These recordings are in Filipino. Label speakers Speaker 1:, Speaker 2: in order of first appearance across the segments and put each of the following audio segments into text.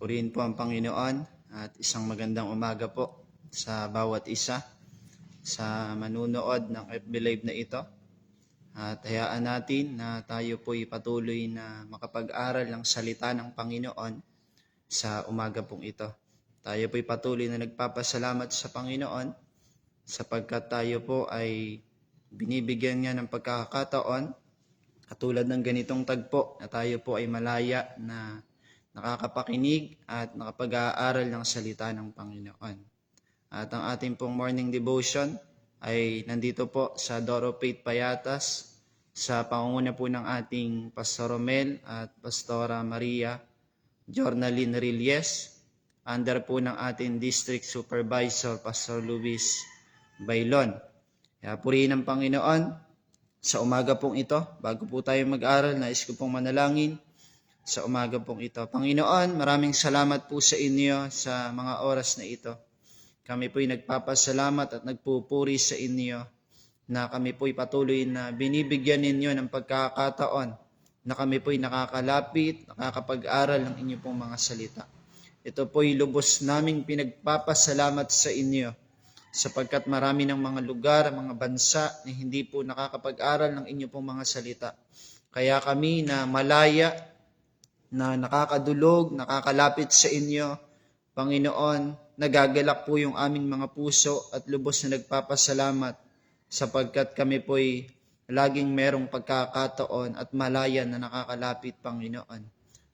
Speaker 1: Purihin po ang Panginoon at isang magandang umaga po sa bawat isa sa manunood ng FB Live na ito. At hayaan natin na tayo po'y patuloy na makapag-aral ng salita ng Panginoon sa umaga pong ito. Tayo po'y patuloy na nagpapasalamat sa Panginoon sapagkat tayo po ay binibigyan niya ng pagkakataon katulad ng ganitong tagpo na tayo po ay malaya na nakakapakinig at nakapag-aaral ng salita ng Panginoon. At ang ating pong morning devotion ay nandito po sa Doro Faith Payatas sa pangunguna po ng ating Pastor Romel at Pastora Maria Jornalyn Rilles, under po ng ating District Supervisor Pastor Luis Bailon. Kaya purihin ang Panginoon sa umaga pong ito. Bago po tayo mag-aral, nais ko pong manalangin sa umaga pong ito. Panginoon, maraming salamat po sa inyo sa mga oras na ito. Kami po'y nagpapasalamat at nagpupuri sa inyo na kami po'y patuloy na binibigyan ninyo ng pagkakataon na kami po'y nakakalapit, nakakapag-aral ng inyo pong mga salita. Ito po'y lubos naming pinagpapasalamat sa inyo sapagkat marami ng mga lugar, mga bansa na hindi po nakakapag-aral ng inyo pong mga salita. Kaya kami na malaya, na nakakadulog, nakakalapit sa inyo, Panginoon, nagagalak po yung aming mga puso at lubos na nagpapasalamat sapagkat kami po'y laging merong pagkakataon at malaya na nakakalapit, Panginoon,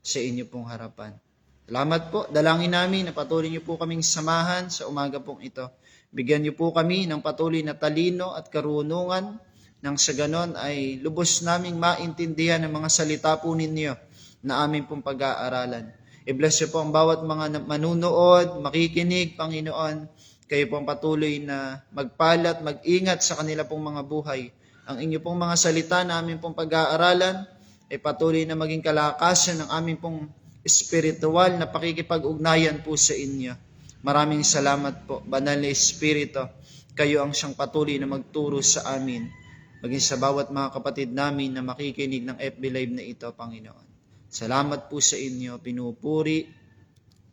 Speaker 1: sa inyo pong harapan. Salamat po. Dalangin namin na patuloy niyo po kaming samahan sa umaga pong ito. Bigyan niyo po kami ng patuloy na talino at karunungan nang sa ganon ay lubos naming maintindihan ang mga salita po ninyo na aming pong pag-aaralan. I-bless niyo po ang bawat mga manunood, makikinig, Panginoon. Kayo pong patuloy na magpalat, mag-ingat sa kanila pong mga buhay. Ang inyo pong mga salita na aming pong pag-aaralan ay patuloy na maging kalakasan ng aming pong espiritual na pakikipag-ugnayan po sa inyo. Maraming salamat po, Banal na Espiritu. Kayo ang siyang patuloy na magturo sa amin, maging sa bawat mga kapatid namin na makikinig ng FB Live na ito, Panginoon. Salamat po sa inyo, pinupuri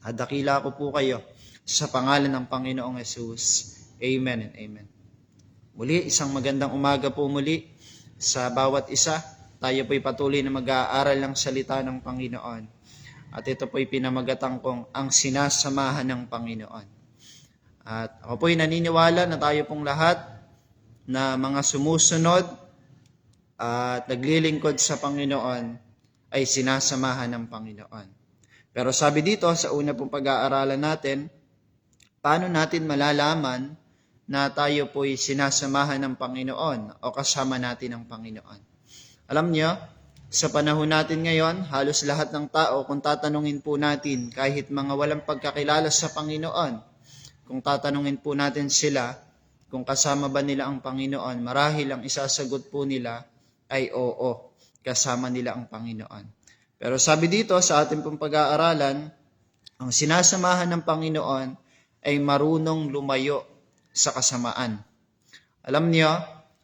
Speaker 1: at dakila ko po kayo sa pangalan ng Panginoong Hesus. Amen and amen. Muli, isang magandang umaga po muli sa bawat isa. Tayo po'y patuloy na mag-aaral ng salita ng Panginoon. At ito po'y pinamagatang kong ang sinasamahan ng Panginoon. At ako po'y naniniwala na tayo pong lahat na mga sumusunod at naglilingkod sa Panginoon ay sinasamahan ng Panginoon. Pero sabi dito sa una pong pag-aaralan natin, paano natin malalaman na tayo po'y sinasamahan ng Panginoon o kasama natin ng Panginoon? Alam niyo, sa panahon natin ngayon, halos lahat ng tao, kung tatanungin po natin, kahit mga walang pagkakilala sa Panginoon, kung tatanungin po natin sila, kung kasama ba nila ang Panginoon, marahil ang isasagot po nila ay oo, kasama nila ang Panginoon. Pero sabi dito sa ating pong pag-aaralan, ang sinasamahan ng Panginoon ay marunong lumayo sa kasamaan. Alam niyo,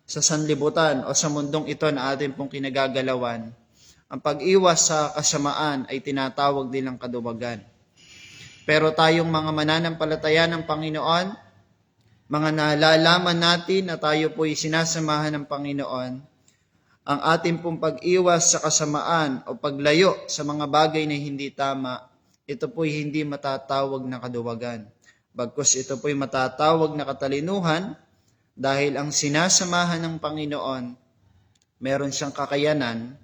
Speaker 1: sa sanlibutan o sa mundong ito na ating pong kinagagalawan, ang pag-iwas sa kasamaan ay tinatawag nilang kaduwagan. Pero tayong mga mananampalataya ng Panginoon, mga nalalaman natin na tayo po'y sinasamahan ng Panginoon, ang ating pong pag-iwas sa kasamaan o paglayo sa mga bagay na hindi tama, ito po'y hindi matatawag na kaduwagan. Bagkus ito po'y matatawag na katalinuhan dahil ang sinasamahan ng Panginoon, meron siyang kakayanan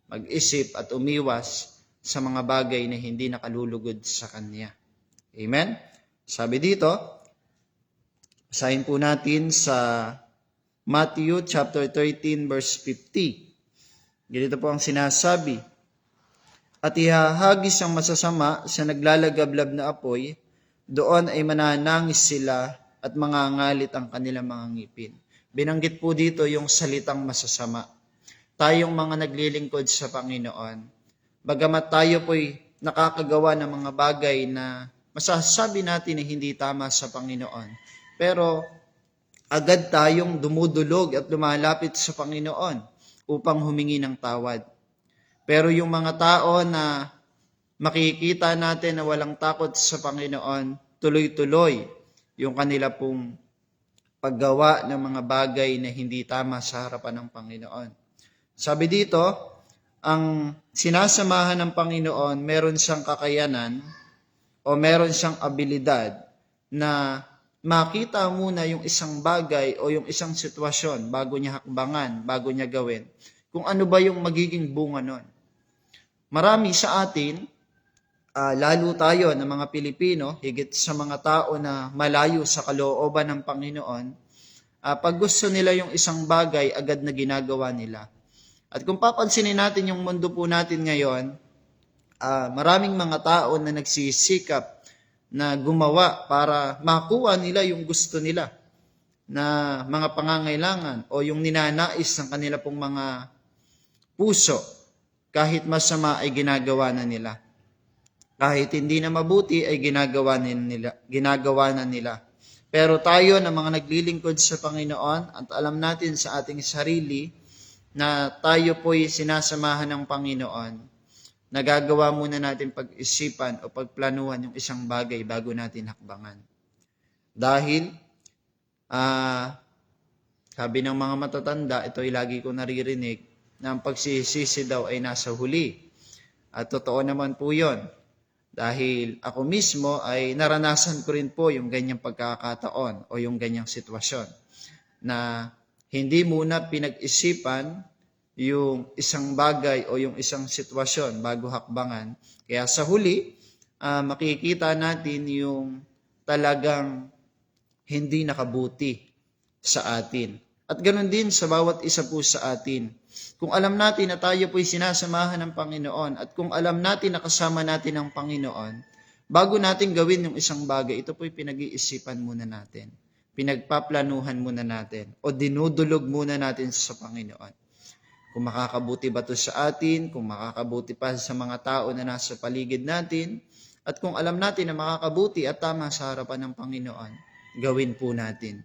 Speaker 1: mag-isip at umiwas sa mga bagay na hindi nakalulugod sa Kanya. Amen? Sabi dito, basahin po natin sa Matthew chapter 13 verse 50. Ganito po ang sinasabi. At ihahagis ang masasama sa naglalagablab na apoy, doon ay mananangis sila at mangangalit ang kanilang mga ngipin. Binanggit po dito yung salitang masasama. Tayong mga naglilingkod sa Panginoon, bagamat tayo po'y nakakagawa ng mga bagay na masasabi natin na hindi tama sa Panginoon, pero agad tayong dumudulog at lumalapit sa Panginoon upang humingi ng tawad. Pero yung mga tao na makikita natin na walang takot sa Panginoon, tuloy-tuloy yung kanila pong paggawa ng mga bagay na hindi tama sa harapan ng Panginoon. Sabi dito, ang sinasamahan ng Panginoon, meron siyang kakayanan o meron siyang abilidad na makita muna yung isang bagay o yung isang sitwasyon bago niya hakbangan, bago niya gawin, kung ano ba yung magiging bunga nun. Marami sa atin, lalo tayo ng mga Pilipino, higit sa mga tao na malayo sa kalooban ng Panginoon, pag gusto nila yung isang bagay, agad na ginagawa nila. At kung papansinin natin yung mundo po natin ngayon, maraming mga tao na nagsisikap na gumawa para makuha nila yung gusto nila na mga pangangailangan o yung ninanais ng kanila pong mga puso. Kahit masama ay ginagawa na nila. Kahit hindi na mabuti ay ginagawa na nila. Pero tayo na mga naglilingkod sa Panginoon at alam natin sa ating sarili na tayo po'y sinasamahan ng Panginoon, nagagawa muna natin pag-isipan o pagplanuhan yung isang bagay bago natin hakbangan. Dahil, sabi ng mga matatanda, ito ay lagi ko naririnig, na ang pagsisisi daw ay nasa huli. At totoo naman po yun. Dahil ako mismo ay naranasan ko rin po yung ganyang pagkakataon o yung ganyang sitwasyon na hindi muna pinag-isipan yung isang bagay o yung isang sitwasyon bago hakbangan. Kaya sa huli, makikita natin yung talagang hindi nakabuti sa atin. At ganoon din sa bawat isa po sa atin. Kung alam natin na tayo po'y sinasamahan ng Panginoon at kung alam natin na kasama natin ang Panginoon, bago natin gawin yung isang bagay, ito po'y pinag-iisipan muna natin. Pinagpaplanuhan muna natin o dinudulog muna natin sa Panginoon. Kung makakabuti ba ito sa atin, kung makakabuti pa sa mga tao na nasa paligid natin, at kung alam natin na makakabuti at tama sa harapan ng Panginoon, gawin po natin.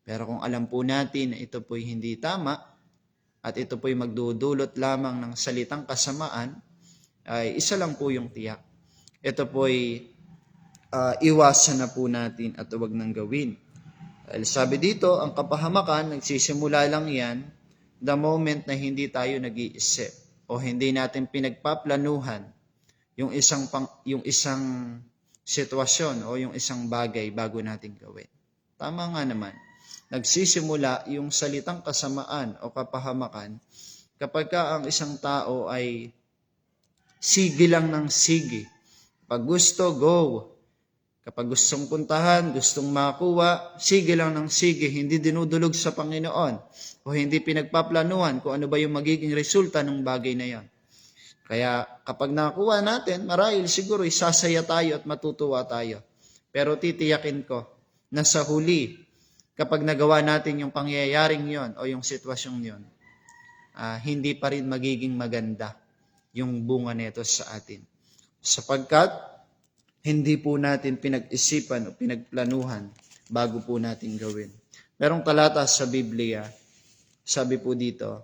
Speaker 1: Pero kung alam po natin na ito po'y hindi tama, at ito po'y magdudulot lamang ng salitang kasamaan, ay isa lang po yung tiyak. Ito po'y iwasan na po natin at huwag nang gawin. Dahil sabi dito, ang kapahamakan, nagsisimula lang yan the moment na hindi tayo nag-iisip o hindi natin pinagpaplanuhan yung isang sitwasyon o yung isang bagay bago natin gawin. Tama nga naman. Nagsisimula yung salitang kasamaan o kapahamakan kapag ang isang tao ay sige lang ng sige. Pag gusto, go. Kapag gustong puntahan, gustong makuha, sige lang ng sige, hindi dinudulog sa Panginoon o hindi pinagpaplanuhan kung ano ba yung magiging resulta ng bagay na yon. Kaya kapag nakuha natin, marahil siguro isasaya tayo at matutuwa tayo. Pero titiyakin ko na sa huli, kapag nagawa natin yung pangyayaring yon o yung sitwasyong yon, hindi pa rin magiging maganda yung bunga nito sa atin. Sapagkat, hindi po natin pinag-isipan o pinagplanuhan bago po natin gawin. Merong talata sa Biblia, sabi po dito,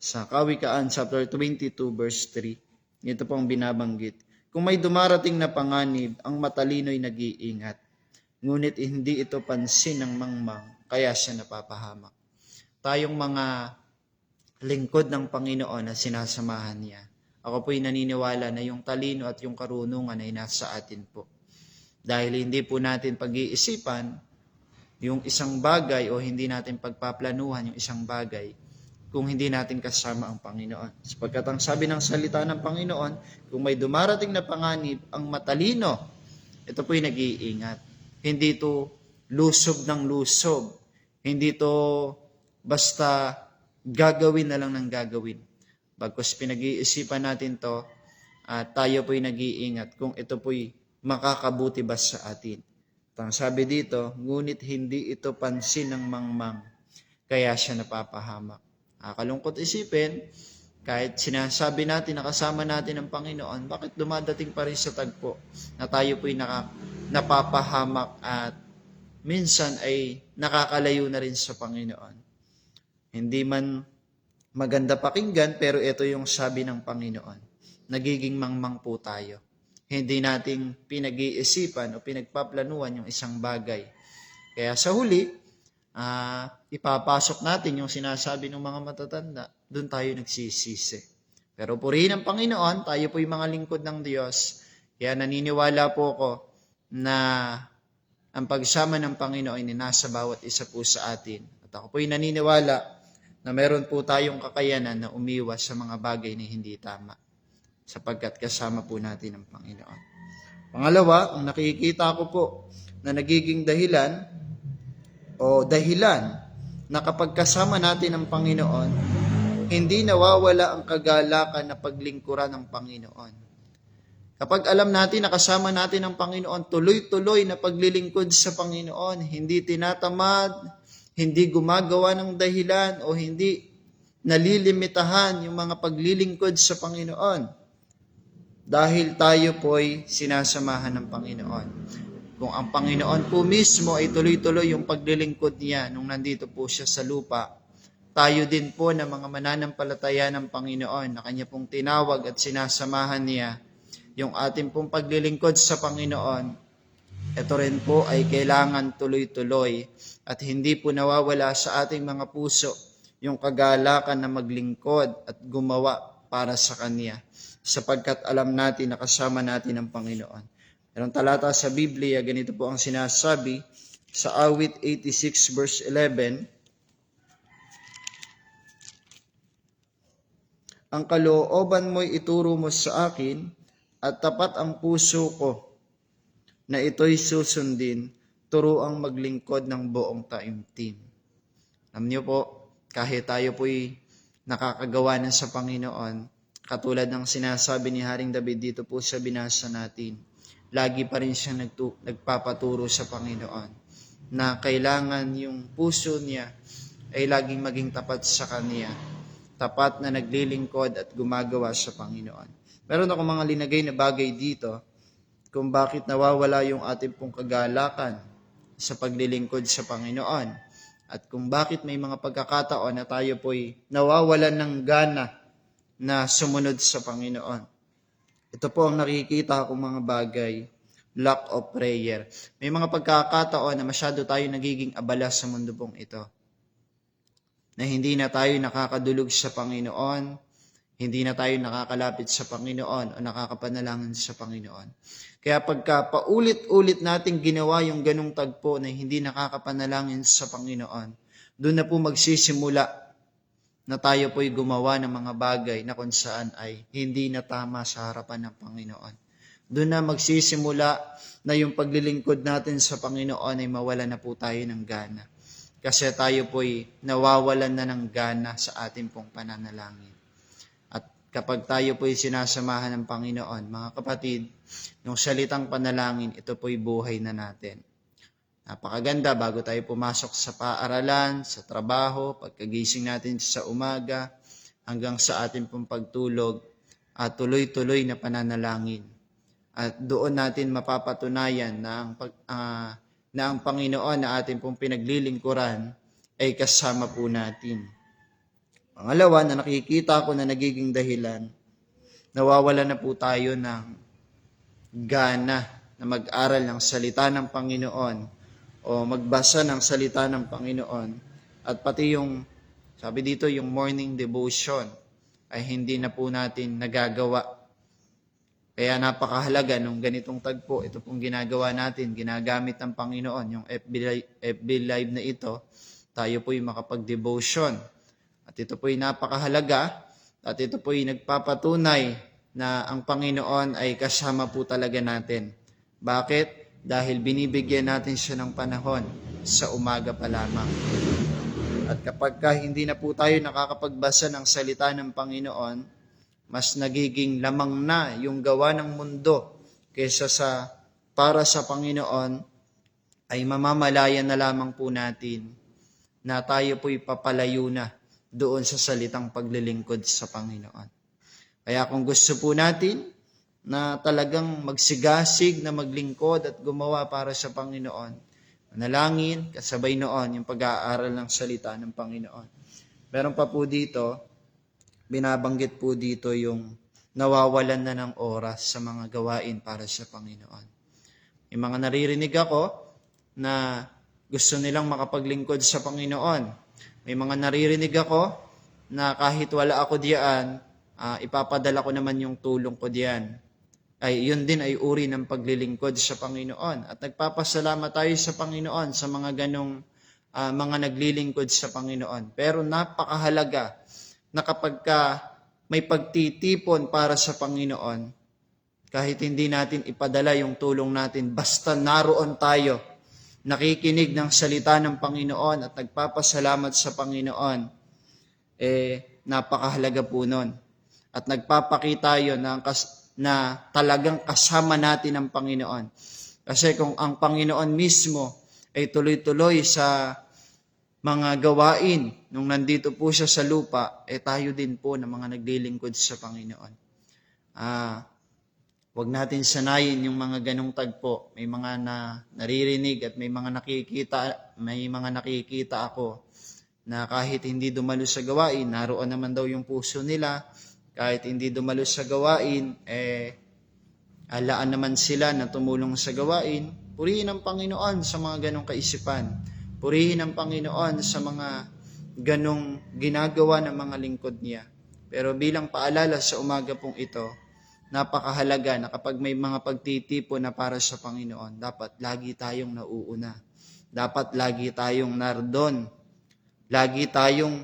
Speaker 1: sa Kawikaan chapter 22 verse 3, ito pong binabanggit. Kung may dumarating na panganib, ang matalino'y nag-iingat. Ngunit hindi ito pansin ng mangmang, kaya siya napapahamak. Tayong mga lingkod ng Panginoon na sinasamahan niya, ako po'y naniniwala na yung talino at yung karunungan ay nasa atin po. Dahil hindi po natin pag-iisipan yung isang bagay o hindi natin pagpaplanuhan yung isang bagay kung hindi natin kasama ang Panginoon. Sapagkat ang sabi ng salita ng Panginoon, kung may dumarating na panganib, ang matalino, ito po'y nag-iingat. Hindi to lusob ng lusob. Hindi to basta gagawin na lang ng gagawin. Bagkus pinag-iisipan natin to, tayo po'y nag-iingat kung ito po'y makakabuti ba sa atin. Ang sabi dito, ngunit hindi ito pansin ng mangmang, kaya siya napapahamak. Kalungkot isipin, kahit sinasabi natin na kasama natin ang Panginoon, bakit dumadating pa rin sa tagpo na tayo po'y napapahamak at minsan ay nakakalayo na rin sa Panginoon. Hindi man maganda pakinggan, pero ito yung sabi ng Panginoon. Nagiging mangmang po tayo. hindi nating pinag-iisipan o pinagpaplanuhan yung isang bagay. Kaya sa huli, ipapasok natin yung sinasabi ng mga matatanda, doon tayo nagsisisi. Pero purihin ang Panginoon, tayo po yung mga lingkod ng Diyos. Kaya naniniwala po ako na ang pagsama ng Panginoon ay nasa bawat isa po sa atin. At ako po yung naniniwala na meron po tayong kakayanan na umiwas sa mga bagay na hindi tama sapagkat kasama po natin ang Panginoon. Pangalawa, ang nakikita ko po na nagiging dahilan na kapag kasama natin ang Panginoon, hindi nawawala ang kagalakan na paglingkuran ng Panginoon. Kapag alam natin na kasama natin ang Panginoon, tuloy-tuloy na paglilingkod sa Panginoon, hindi tinatamad, hindi gumagawa ng dahilan o hindi nalilimitahan yung mga paglilingkod sa Panginoon. Dahil tayo po'y sinasamahan ng Panginoon. Kung ang Panginoon po mismo ay tuloy-tuloy yung paglilingkod niya nung nandito po siya sa lupa, tayo din po na mga mananampalataya ng Panginoon na kanya pong tinawag at sinasamahan niya, yung ating pong paglilingkod sa Panginoon, ito rin po ay kailangan tuloy-tuloy at hindi po nawawala sa ating mga puso yung kagalakan na maglingkod at gumawa para sa Kanya sapagkat alam natin na kasama natin ang Panginoon. Merong talata sa Biblia, ganito po ang sinasabi sa Awit 86 verse 11, ang kalooban mo'y ituro mo sa akin at tapat ang puso ko na ito'y susundin, turuang maglingkod ng buong taimtim. Alam niyo po, kahit tayo po'y nakakagawa na sa Panginoon, katulad ng sinasabi ni Haring David dito po sa binasa natin, lagi pa rin siyang nagpapaturo sa Panginoon na kailangan yung puso niya ay laging maging tapat sa Kanya, tapat na naglilingkod at gumagawa sa Panginoon. Meron ako mga linagay na bagay dito kung bakit nawawala yung ating pong kagalakan sa paglilingkod sa Panginoon at kung bakit may mga pagkakataon na tayo po'y nawawalan ng gana na sumunod sa Panginoon. Ito po ang nakikita kong mga bagay, lack of prayer. May mga pagkakataon na masyado tayo nagiging abala sa mundo pong ito, na hindi na tayo nakakadulog sa Panginoon, hindi na tayo nakakalapit sa Panginoon o nakakapanalangin sa Panginoon. Kaya pagka paulit-ulit nating ginawa yung ganong tagpo na hindi nakakapanalangin sa Panginoon, doon na po magsisimula na tayo po'y gumawa ng mga bagay na kung saan ay hindi na tama sa harapan ng Panginoon. Doon na magsisimula na yung paglilingkod natin sa Panginoon ay mawala na po tayo ng gana. Kasi tayo po'y nawawalan na ng gana sa ating pong pananalangin. Kapag tayo po'y sinasamahan ng Panginoon, mga kapatid, yung salitang panalangin, ito po'y buhay na natin. Napakaganda bago tayo pumasok sa paaralan, sa trabaho, pagkagising natin sa umaga, hanggang sa ating pong pagtulog, at tuloy-tuloy na pananalangin. At doon natin mapapatunayan na ang Panginoon na ating pong pinaglilingkuran ay kasama po natin. Pangalawa, na nakikita ko na nagiging dahilan, nawawala na po tayo ng gana na mag-aral ng salita ng Panginoon o magbasa ng salita ng Panginoon. At pati yung, sabi dito, yung morning devotion ay hindi na po natin nagagawa. Kaya napakahalaga nung ganitong tagpo, ito pong ginagawa natin, ginagamit ng Panginoon, yung FB Live na ito, tayo po'y makapag-devotion. At ito po'y napakahalaga at ito po'y nagpapatunay na ang Panginoon ay kasama po talaga natin. Bakit? Dahil binibigyan natin siya ng panahon sa umaga pa lamang. At kapag hindi na po tayo nakakapagbasa ng salita ng Panginoon, mas nagiging lamang na yung gawa ng mundo kaysa sa para sa Panginoon, ay mamamalaya na lamang po natin na tayo po'y papalayo na doon sa salitang paglilingkod sa Panginoon. Kaya kung gusto po natin na talagang magsigasig na maglingkod at gumawa para sa Panginoon, manalangin, kasabay noon yung pag-aaral ng salita ng Panginoon. Meron pa po dito, binabanggit po dito yung nawawalan na ng oras sa mga gawain para sa Panginoon. May mga naririnig ako na gusto nilang makapaglingkod sa Panginoon. May mga naririnig ako na kahit wala ako diyan, ipapadala ko naman yung tulong ko diyan. Yun din ay uri ng paglilingkod sa Panginoon. At nagpapasalamat tayo sa Panginoon sa mga ganong mga naglilingkod sa Panginoon. Pero napakahalaga na kapag may pagtitipon para sa Panginoon, kahit hindi natin ipadala yung tulong natin, basta naroon tayo, nakikinig ng salita ng Panginoon at nagpapasalamat sa Panginoon, napakahalaga po nun. At nagpapakita yun na talagang kasama natin ang Panginoon. Kasi kung ang Panginoon mismo ay tuloy-tuloy sa mga gawain nung nandito po siya sa lupa, tayo din po na mga naglilingkod sa Panginoon. Huwag natin sanayin yung mga ganong tagpo. May mga naririnig at may mga nakikita ako na kahit hindi dumalo sa gawain, naroon naman daw yung puso nila. Kahit hindi dumalo sa gawain, alaan naman sila na tumulong sa gawain. Purihin ang Panginoon sa mga ganong kaisipan. Purihin ang Panginoon sa mga ganong ginagawa ng mga lingkod niya. Pero bilang paalala sa umaga pong ito, napakahalaga na kapag may mga pagtitipon na para sa Panginoon, dapat lagi tayong nauuna. Dapat lagi tayong nardon. Lagi tayong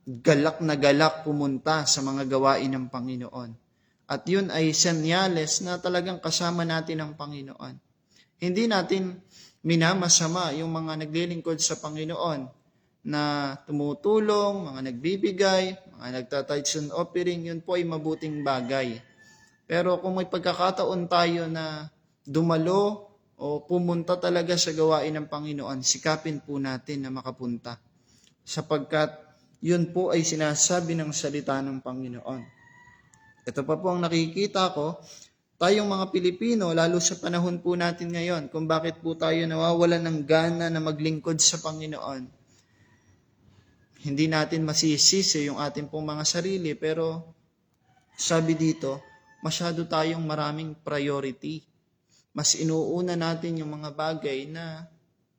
Speaker 1: galak na galak pumunta sa mga gawain ng Panginoon. At yun ay senyales na talagang kasama natin ang Panginoon. Hindi natin minamasama yung mga naglilingkod sa Panginoon na tumutulong, mga nagbibigay, mga nagtatides and offering, yun po ay mabuting bagay. Pero kung may pagkakataon tayo na dumalo o pumunta talaga sa gawain ng Panginoon, sikapin po natin na makapunta. Sapagkat yun po ay sinasabi ng salita ng Panginoon. Ito pa po ang nakikita ko, tayong mga Pilipino, lalo sa panahon po natin ngayon, kung bakit po tayo nawawalan ng gana na maglingkod sa Panginoon. Hindi natin masisisi yung ating pong mga sarili, pero sabi dito, masyado tayong maraming priority. Mas inuuna natin yung mga bagay na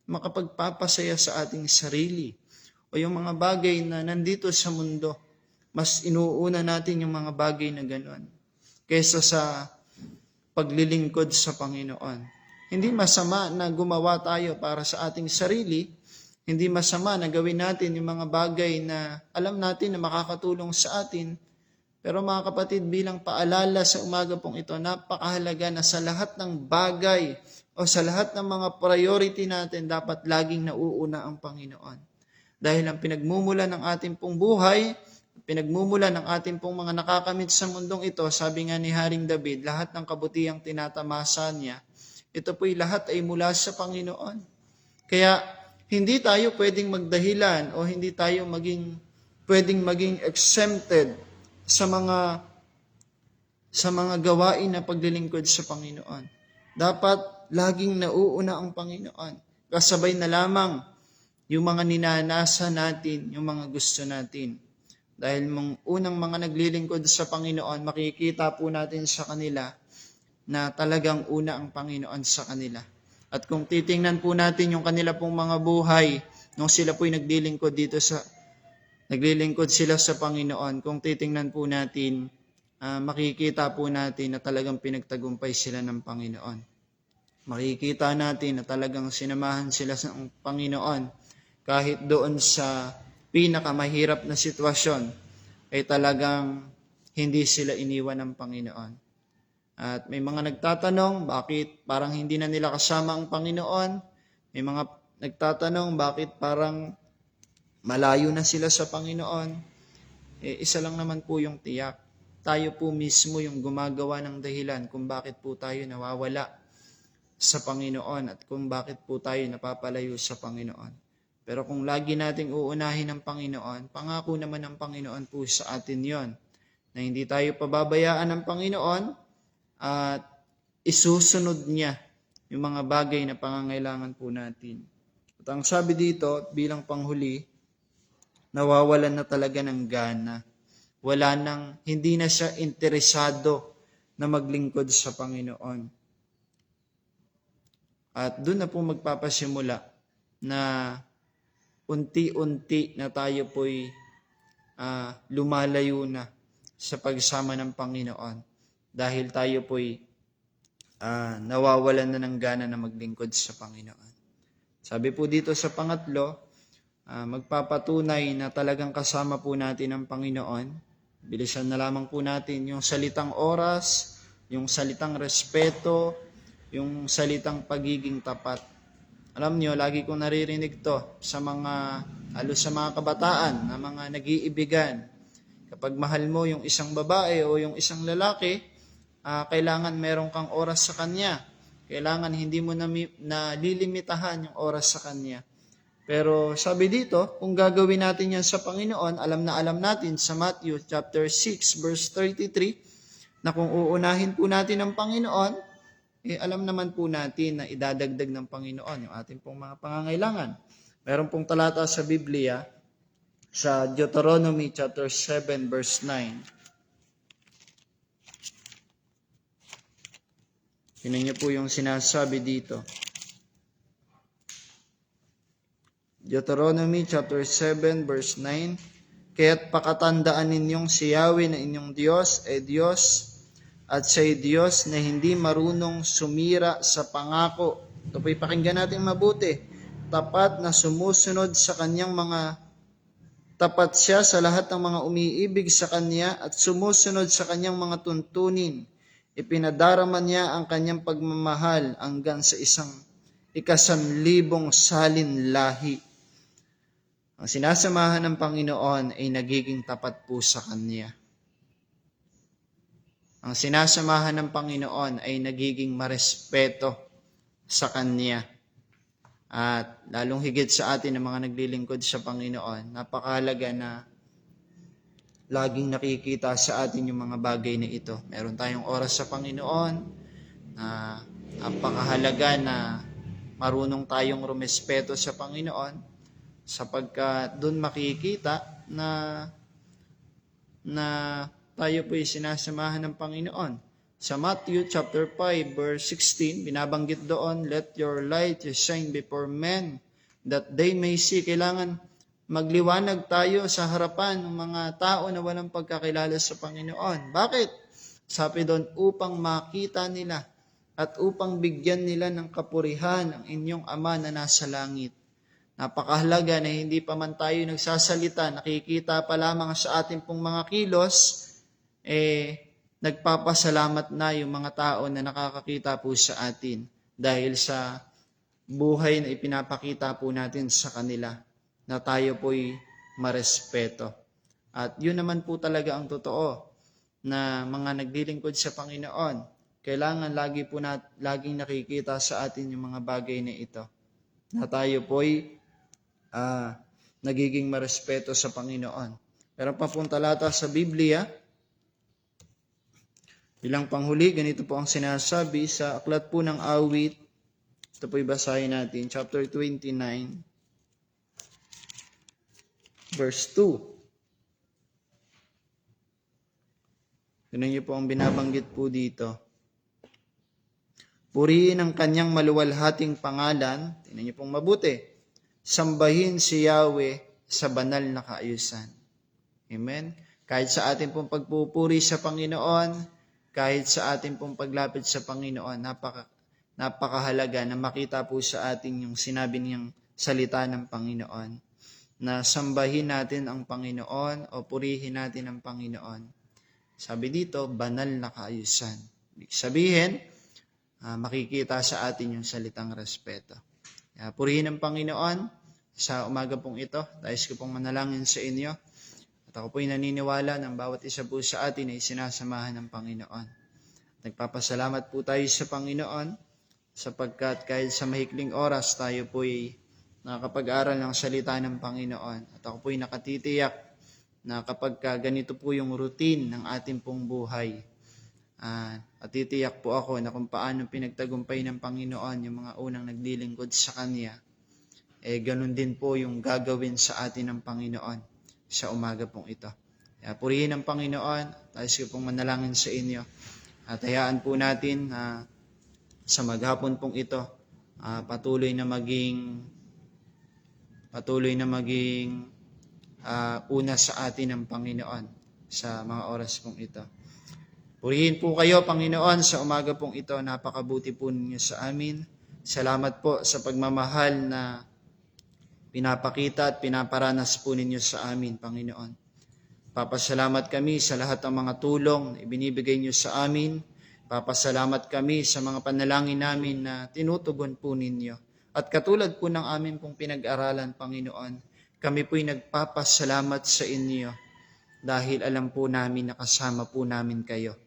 Speaker 1: makapagpapasaya sa ating sarili. O yung mga bagay na nandito sa mundo, mas inuuna natin yung mga bagay na gano'n kaysa sa paglilingkod sa Panginoon. Hindi masama na gumawa tayo para sa ating sarili, hindi masama na gawin natin yung mga bagay na alam natin na makakatulong sa atin. Pero mga kapatid, bilang paalala sa umaga pong ito, napakahalaga na sa lahat ng bagay o sa lahat ng mga priority natin, dapat laging nauuna ang Panginoon. Dahil ang pinagmumula ng ating pong buhay, pinagmumula ng ating pong mga nakakamit sa mundong ito, sabi nga ni Haring David, lahat ng kabutihang tinatamasa niya, ito po'y lahat ay mula sa Panginoon. Kaya hindi tayo pwedeng magdahilan o hindi tayo pwedeng maging exempted sa mga gawain na paglilingkod sa Panginoon. Dapat laging nauuna ang Panginoon. Kasabay na lamang yung mga ninanasa natin, yung mga gusto natin. Dahil unang mga naglilingkod sa Panginoon, makikita po natin sa kanila na talagang una ang Panginoon sa kanila. At kung titingnan po natin yung kanila pong mga buhay, nung sila po'y naglilingkod sila sa Panginoon, kung titingnan po natin, makikita po natin na talagang pinagtagumpay sila ng Panginoon. Makikita natin na talagang sinamahan sila ng Panginoon. Kahit doon sa pinakamahirap na sitwasyon, ay talagang hindi sila iniwan ng Panginoon. At may mga nagtatanong, bakit parang hindi na nila kasama ang Panginoon? May mga nagtatanong, bakit parang malayo na sila sa Panginoon? Isa lang naman po yung tiyak. Tayo po mismo yung gumagawa ng dahilan kung bakit po tayo nawawala sa Panginoon at kung bakit po tayo napapalayo sa Panginoon. Pero kung lagi nating uunahin ang Panginoon, pangako naman ng Panginoon po sa atin yon, na hindi tayo pababayaan ng Panginoon at isusunod niya yung mga bagay na pangangailangan po natin. At ang sabi dito, bilang panghuli, nawawalan na talaga ng gana. hindi na siya interesado na maglingkod sa Panginoon. At doon na po magpapasimula na unti-unti na tayo po'y lumalayo na sa pagsama ng Panginoon dahil tayo po'y nawawalan na ng gana na maglingkod sa Panginoon. Sabi po dito sa pangatlo, magpapatunay na talagang kasama po natin ang Panginoon. Bilisan na lamang po natin yung salitang oras, yung salitang respeto, yung salitang pagiging tapat. Alam niyo, lagi kong naririnig to sa mga kabataan na mga nag-iibigan. Kapag mahal mo yung isang babae o yung isang lalaki, kailangan meron kang oras sa kanya. Kailangan hindi mo nalilimitahan yung oras sa kanya. Pero sabi dito, kung gagawin natin yan sa Panginoon, alam natin sa Matthew chapter 6 verse 33 na kung uunahin po natin ang Panginoon, alam naman po natin na idadagdag ng Panginoon yung ating pong mga pangangailangan. Meron pong talata sa Biblia sa Deuteronomy chapter 7 verse 9. Tingnan niyo po yung sinasabi dito. Deuteronomy chapter 7 verse 9. Kaya't pakatandaan ninyong si Yahweh na inyong Diyos ay Diyos at siya'y Diyos na hindi marunong sumira sa pangako. Ito po'y pakinggan natin mabuti. Tapat na sumusunod sa kanyang tapat siya sa lahat ng mga umiibig sa kanya at sumusunod sa kanyang mga tuntunin. Ipinadarama niya ang kanyang pagmamahal hanggang sa 1,000 salin lahi. Ang sinasamahan ng Panginoon ay nagiging tapat po sa Kanya. Ang sinasamahan ng Panginoon ay nagiging marespeto sa Kanya. At lalong higit sa atin ng mga naglilingkod sa Panginoon, napakahalaga na laging nakikita sa atin yung mga bagay na ito. Meron tayong oras sa Panginoon, na napakahalaga na marunong tayong rumespeto sa Panginoon, sapagkat doon makikita na tayo po'y sinasamahan ng Panginoon. Sa Matthew chapter 5 verse 16, binabanggit doon, let your light shine before men, that they may see. Kailangan magliwanag tayo sa harapan ng mga tao na walang pagkakilala sa Panginoon. Bakit? Sabi doon, upang makita nila at upang bigyan nila ng kapurihan ang inyong Ama na nasa langit. Napakahalaga na hindi pa man tayo nagsasalita, nakikita pa lamang sa ating pong mga kilos, nagpapasalamat na yung mga tao na nakakakita po sa atin dahil sa buhay na ipinapakita po natin sa kanila na tayo po'y marespeto. At yun naman po talaga ang totoo na mga naglilingkod sa Panginoon. Kailangan laging nakikita sa atin yung mga bagay na ito na tayo po'y nagiging marespeto sa Panginoon. Meron pa pong talata sa Biblia. Bilang panghuli, ganito po ang sinasabi sa Aklat po ng Awit. Ito po'y basahin natin, chapter 29, verse 2. Tignan niyo po ang binabanggit po dito. Purihin ang kanyang maluwalhating pangalan. Tignan niyo pong mabuti. Sambahin si Yahweh sa banal na kaayusan. Amen? Kahit sa ating pong pagpupuri sa Panginoon, kahit sa ating pong paglapit sa Panginoon, napakahalaga na makita po sa atin yung sinabi niyang salita ng Panginoon, na sambahin natin ang Panginoon o purihin natin ang Panginoon. Sabi dito, banal na kaayusan. Ibig sabihin, makikita sa atin yung salitang respeto. Purihin ang Panginoon sa umaga pong ito. Dahil ko pong manalangin sa inyo. At ako po'y naniniwala ng bawat isa po sa atin ay sinasamahan ng Panginoon. Nagpapasalamat po tayo sa Panginoon sapagkat kahit sa mahikling oras tayo po'y nakakapag-aral ng salita ng Panginoon. At ako po'y nakatitiyak na kapag ganito po yung routine ng ating pong buhay, at titiyak po ako na kung paano pinagtagumpay ng Panginoon yung mga unang naglilingkod sa Kanya, ganun din po yung gagawin sa atin ng Panginoon sa umaga pong ito. Kaya purihin ang Panginoon. Tayo ko pong manalangin sa inyo. At hayaan po natin na sa maghapon pong ito, patuloy na maging una sa atin ng Panginoon sa mga oras pong ito. Purihin po kayo, Panginoon, sa umaga pong ito. Napakabuti po ninyo sa amin. Salamat po sa pagmamahal na pinapakita at pinaparanas po ninyo sa amin, Panginoon. Papasalamat kami sa lahat ng mga tulong na ibinibigay niyo sa amin. Papasalamat kami sa mga panalangin namin na tinutugon po ninyo. At katulad po ng amin pong pinag-aralan, Panginoon, kami po'y nagpapasalamat sa inyo dahil alam po namin na kasama po namin kayo.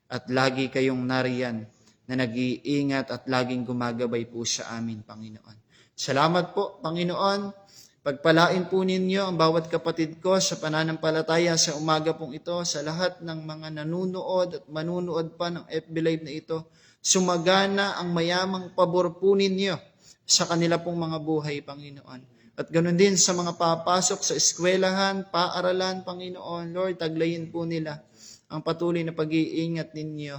Speaker 1: At lagi kayong nariyan na nag-iingat at laging gumagabay po sa amin, Panginoon. Salamat po, Panginoon. Pagpalain po ninyo ang bawat kapatid ko sa pananampalataya sa umaga pong ito, sa lahat ng mga nanunood at manunood pa ng FB Live na ito. Sumagana ang mayamang pabor po ninyo sa kanila pong mga buhay, Panginoon. At ganoon din sa mga papasok sa eskwelahan, paaralan, Panginoon. Lord, taglayin po nila ang patuloy na pag-iingat ninyo,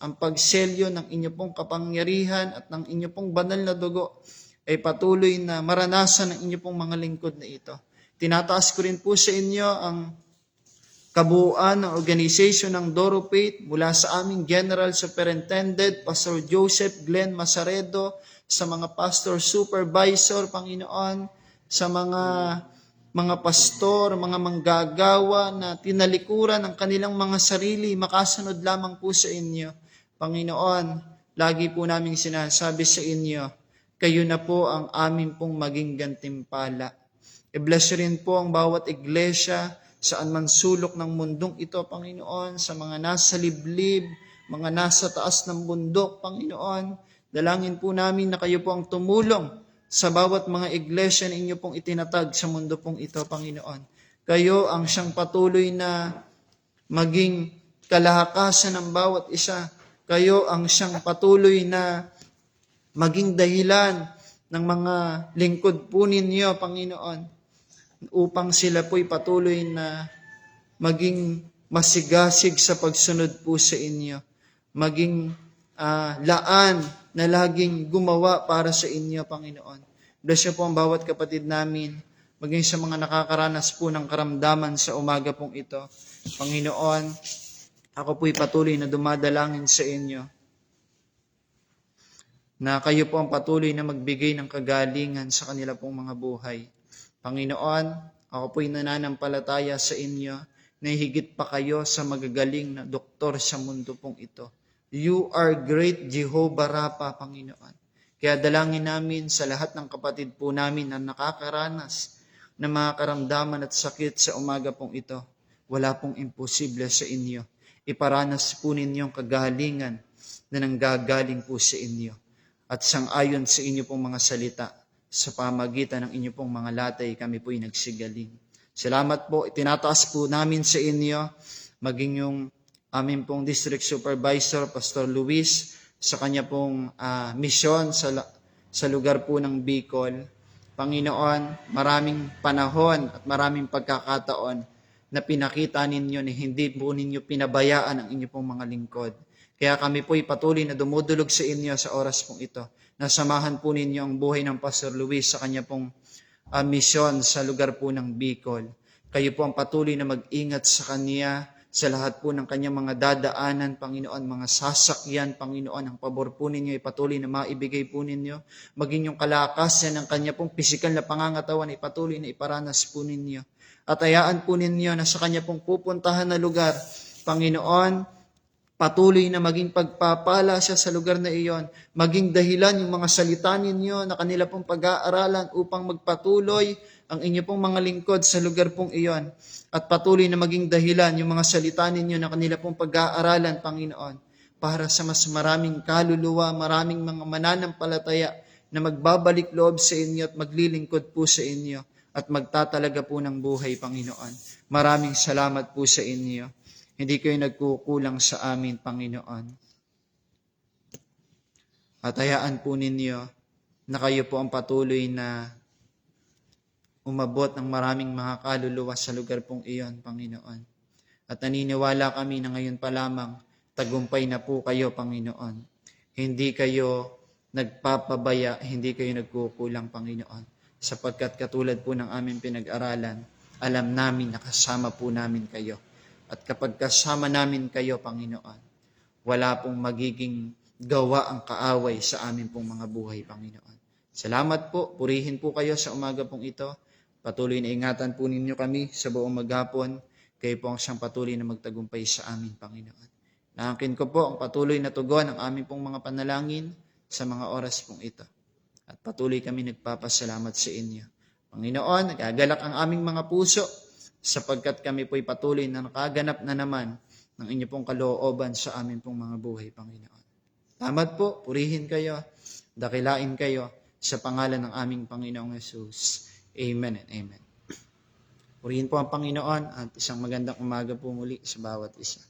Speaker 1: ang pagselyo ng inyo pong kapangyarihan at ng inyo pong banal na dugo ay patuloy na maranasan ng inyo pong mga lingkod na ito. Tinataas ko rin po sa inyo ang kabuuan ng organization ng Doro Faith mula sa aming General Superintendent, Pastor Joseph Glenn Masaredo, sa mga pastor supervisor, Panginoon, sa mga pastor, mga manggagawa na tinalikuran ng kanilang mga sarili, makasunod lamang po sa inyo. Panginoon, lagi po naming sinasabi sa inyo, kayo na po ang amin pong maging gantimpala. I-bless rin po ang bawat iglesia saan man sulok ng mundong ito, Panginoon, sa mga nasa liblib, mga nasa taas ng bundok, Panginoon. Dalangin po namin na kayo po ang tumulong sa bawat mga iglesia na inyo pong itinatag sa mundo pong ito, Panginoon. Kayo ang siyang patuloy na maging kalahakasan ng bawat isa. Kayo ang siyang patuloy na maging dahilan ng mga lingkod po ninyo, Panginoon, upang sila po'y patuloy na maging masigasig sa pagsunod po sa inyo. Maging laan na laging gumawa para sa inyo, Panginoon. Bless niyo po ang bawat kapatid namin, maging sa mga nakakaranas po ng karamdaman sa umaga pong ito. Panginoon, ako po'y patuloy na dumadalangin sa inyo na kayo po ang patuloy na magbigay ng kagalingan sa kanila pong mga buhay. Panginoon, ako po'y nananampalataya sa inyo na higit pa kayo sa magagaling na doktor sa mundo pong ito. You are great, Jehovah Rapha, Panginoon. Kaya dalangin namin sa lahat ng kapatid po namin na nakakaranas ng mga karamdaman at sakit sa umaga pong ito. Wala pong imposible sa inyo. Iparanas po ninyong kagalingan na nanggagaling po sa inyo. At sang-ayon sa inyo pong mga salita, sa pamagitan ng inyo pong mga latay, kami po'y nagsigaling. Salamat po, itinataas po namin sa inyo, maging yung amin pong District Supervisor, Pastor Luis, sa kanya pong misyon sa lugar po ng Bicol. Panginoon, maraming panahon at maraming pagkakataon na pinakita ninyo na hindi po ninyo pinabayaan ang inyo pong mga lingkod. Kaya kami po'y patuloy na dumudulog sa inyo sa oras pong ito. Nasamahan po ninyo ang buhay ng Pastor Luis sa kanya pong misyon sa lugar po ng Bicol. Kayo po ang patuloy na mag-ingat sa kanya, sa lahat po ng kanyang mga dadaanan, Panginoon, mga sasakyan, Panginoon, ang pabor po ninyo, ipatuloy na maibigay po ninyo. Maging yung kalakasan ng kanya pong pisikal na pangangatawan, ipatuloy na iparanas po ninyo. At hayaan po ninyo na sa kanya pong pupuntahan na lugar, Panginoon, patuloy na maging pagpapala siya sa lugar na iyon, maging dahilan yung mga salita ninyo na kanila pong pag-aaralan upang magpatuloy ang inyo pong mga lingkod sa lugar pong iyon. At patuloy na maging dahilan yung mga salita ninyo na kanila pong pag-aaralan, Panginoon, para sa mas maraming kaluluwa, maraming mga mananampalataya na magbabalik loob sa inyo at maglilingkod po sa inyo at magtatalaga po ng buhay, Panginoon. Maraming salamat po sa inyo. Hindi kayo nagkukulang sa amin, Panginoon. At hayaan po ninyo na kayo po ang patuloy na umabot ng maraming mga kaluluwa sa lugar pong iyon, Panginoon. At naniniwala kami na ngayon pa lamang, tagumpay na po kayo, Panginoon. Hindi kayo nagpapabaya, hindi kayo nagkukulang, Panginoon. Sapagkat katulad po ng aming pinag-aralan, alam namin na kasama po namin kayo. At kapag kasama namin kayo, Panginoon, wala pong magiging gawa ang kaaway sa amin pong mga buhay, Panginoon. Salamat po, purihin po kayo sa umaga pong ito. Patuloy na ingatan po ninyo kami sa buong maghapon. Kayo po ang siyang patuloy na magtagumpay sa amin, Panginoon. Nangangkin ko po ang patuloy na tugon ng aming pong mga panalangin sa mga oras pong ito. At patuloy kami nagpapasalamat sa inyo. Panginoon, nagagalak ang aming mga puso sapagkat kami po'y patuloy na nakaganap na naman ng inyo pong kalooban sa amin pong mga buhay, Panginoon. Salamat po, purihin kayo, dakilain kayo sa pangalan ng aming Panginoong Jesus. Amen and amen. Purihin po ang Panginoon at isang magandang umaga po muli sa bawat isa.